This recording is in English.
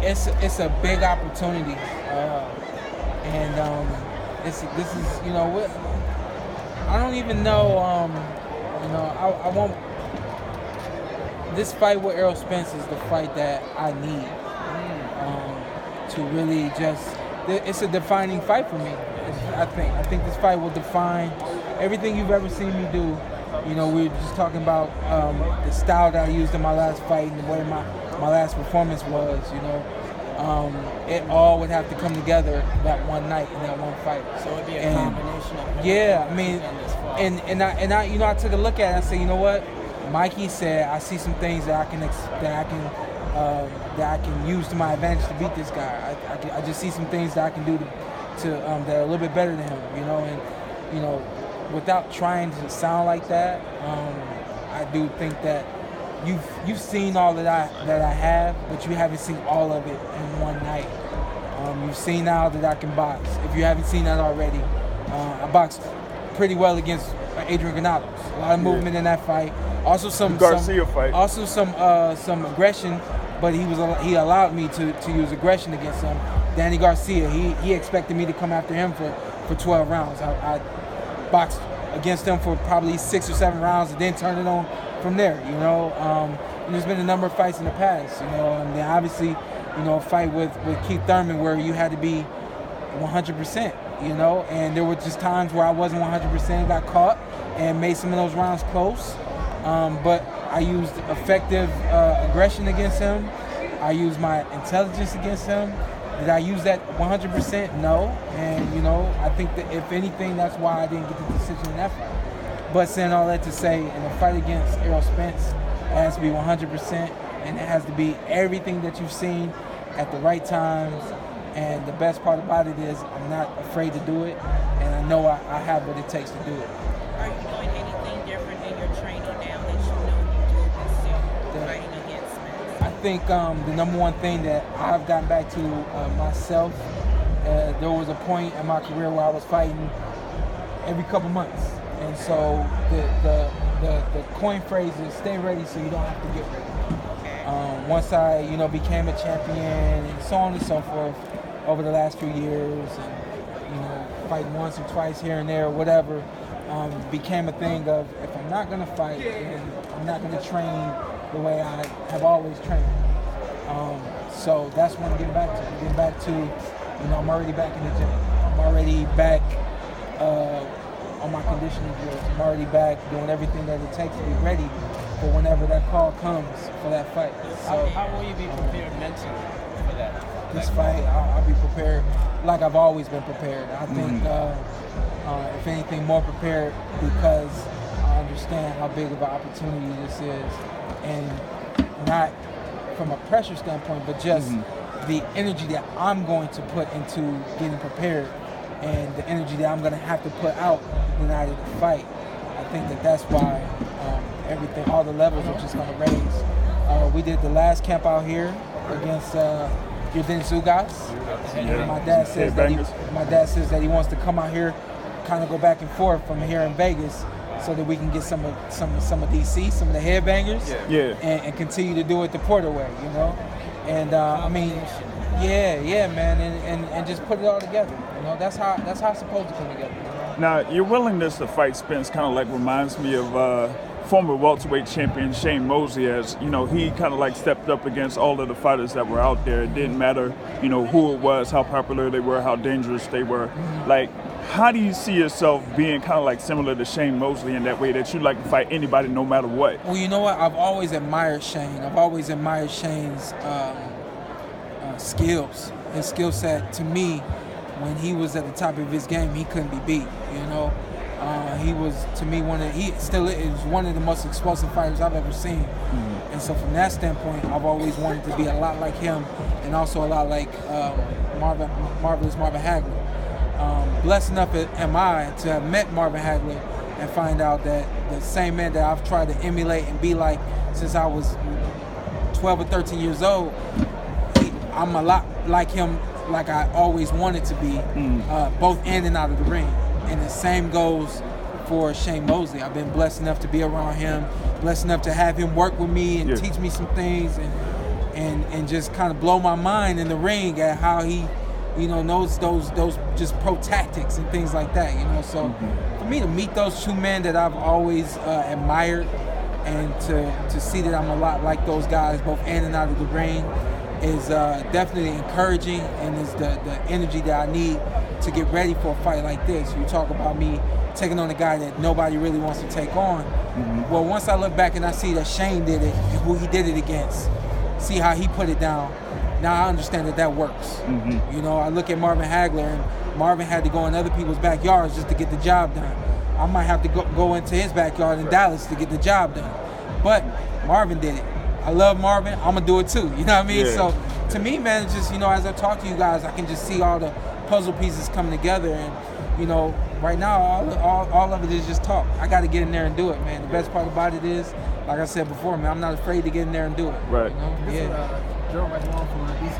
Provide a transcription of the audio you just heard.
it's a big opportunity, and this is what I don't even know. I won't. This fight with Errol Spence is the fight that I need to really just. It's a defining fight for me. I think this fight will define everything you've ever seen me do. We were just talking about the style that I used in my last fight and the way my last performance was. It all would have to come together that one night in that one fight. So it'd be a combination of. Yeah, I mean, and I took a look at it and I said, you know what, Mikey said, I see some things that I can use to my advantage to beat this guy. I just see some things that I can do to that are a little bit better than him. And without trying to sound like that, I do think that you've seen all that I have, but you haven't seen all of it in one night. You've seen now that I can box. If you haven't seen that already, I boxed pretty well against Adrian Granados. A lot of movement in that fight. Also some Garcia fight. Also some aggression, but he allowed me to use aggression against him. Danny Garcia, he expected me to come after him for 12 rounds. I boxed against him for probably 6 or 7 rounds and then turned it on from there. And there's been a number of fights in the past. And then obviously, a fight with Keith Thurman where you had to be 100%. And there were just times where I wasn't 100%, got caught, and made some of those rounds close. But I used effective aggression against him. I used my intelligence against him. Did I use that 100%? No. And, I think that if anything, that's why I didn't get the decision in that fight. But saying all that to say, in a fight against Errol Spence, it has to be 100%, and it has to be everything that you've seen at the right times. And the best part about it is I'm not afraid to do it, and I know I have what it takes to do it. Are you doing anything different in your training now that you know you do consider fighting against Spence? I think the number one thing that I've gotten back to myself, there was a point in my career where I was fighting every couple months. And so the coin phrase is stay ready so you don't have to get ready. Once I, became a champion and so on and so forth over the last few years, and, fighting once or twice here and there, whatever, became a thing of if I'm not going to fight, then I'm not going to train the way I have always trained. So that's what I'm getting back to. I'm getting back to, I'm already back in the gym. I'm already back on my conditioning drills. I'm already back doing everything that it takes to be ready for whenever that call comes for that fight. So how will you be prepared mentally for that? This fight, I'll be prepared like I've always been prepared. I think, if anything, more prepared because I understand how big of an opportunity this is, and not from a pressure standpoint, but just the energy that I'm going to put into getting prepared and the energy that I'm going to have to put out the night of the fight. I think that's why everything, all the levels are just going to raise. We did the last camp out here against Yudin Zugas. Yeah. My dad says that he wants to come out here, kind of go back and forth from here in Vegas, so that we can get some of DC, some of the headbangers, and continue to do it the Porter way, And I mean, yeah, man, and just put it all together. That's how it's supposed to come together. Now, your willingness to fight Spence kind of like reminds me of former welterweight champion Shane Mosley, as he kind of like stepped up against all of the fighters that were out there. It didn't matter, who it was, how popular they were, how dangerous they were. Like, how do you see yourself being kind of like similar to Shane Mosley in that way, that you like to fight anybody no matter what? Well, you know what? I've always admired Shane. I've always admired Shane's skills. His skill set, to me, when he was at the top of his game, he couldn't be beat. He was, to me, he still is one of the most explosive fighters I've ever seen. And so from that standpoint, I've always wanted to be a lot like him, and also a lot like Marvelous Marvin Hagler. Blessed enough am I to have met Marvin Hagler and find out that the same man that I've tried to emulate and be like since I was 12 or 13 years old, I'm a lot like him, like I always wanted to be, both in and out of the ring. And the same goes for Shane Mosley. I've been blessed enough to be around him, blessed enough to have him work with me and teach me some things. And and just kind of blow my mind in the ring at how he, knows those just pro tactics and things like that. So for me to meet those two men that I've always admired, and to see that I'm a lot like those guys, both in and out of the ring, is definitely encouraging, and is the energy that I need to get ready for a fight like this. You talk about me taking on a guy that nobody really wants to take on. Well, once I look back and I see that Shane did it and who he did it against, see how he put it down, now I understand that works. I look at Marvin Hagler, and Marvin had to go in other people's backyards just to get the job done. I might have to go into his backyard in Dallas to get the job done. But Marvin did it. I love Marvin. I'm going to do it too. You know what I mean? Yeah. So to me, man, it's just, as I talk to you guys, I can just see all the puzzle pieces coming together. And, right now, all of it is just talk. I got to get in there and do it, man. The best part about it is, like I said before, man, I'm not afraid to get in there and do it. Right. Yeah. Joe right now from DC.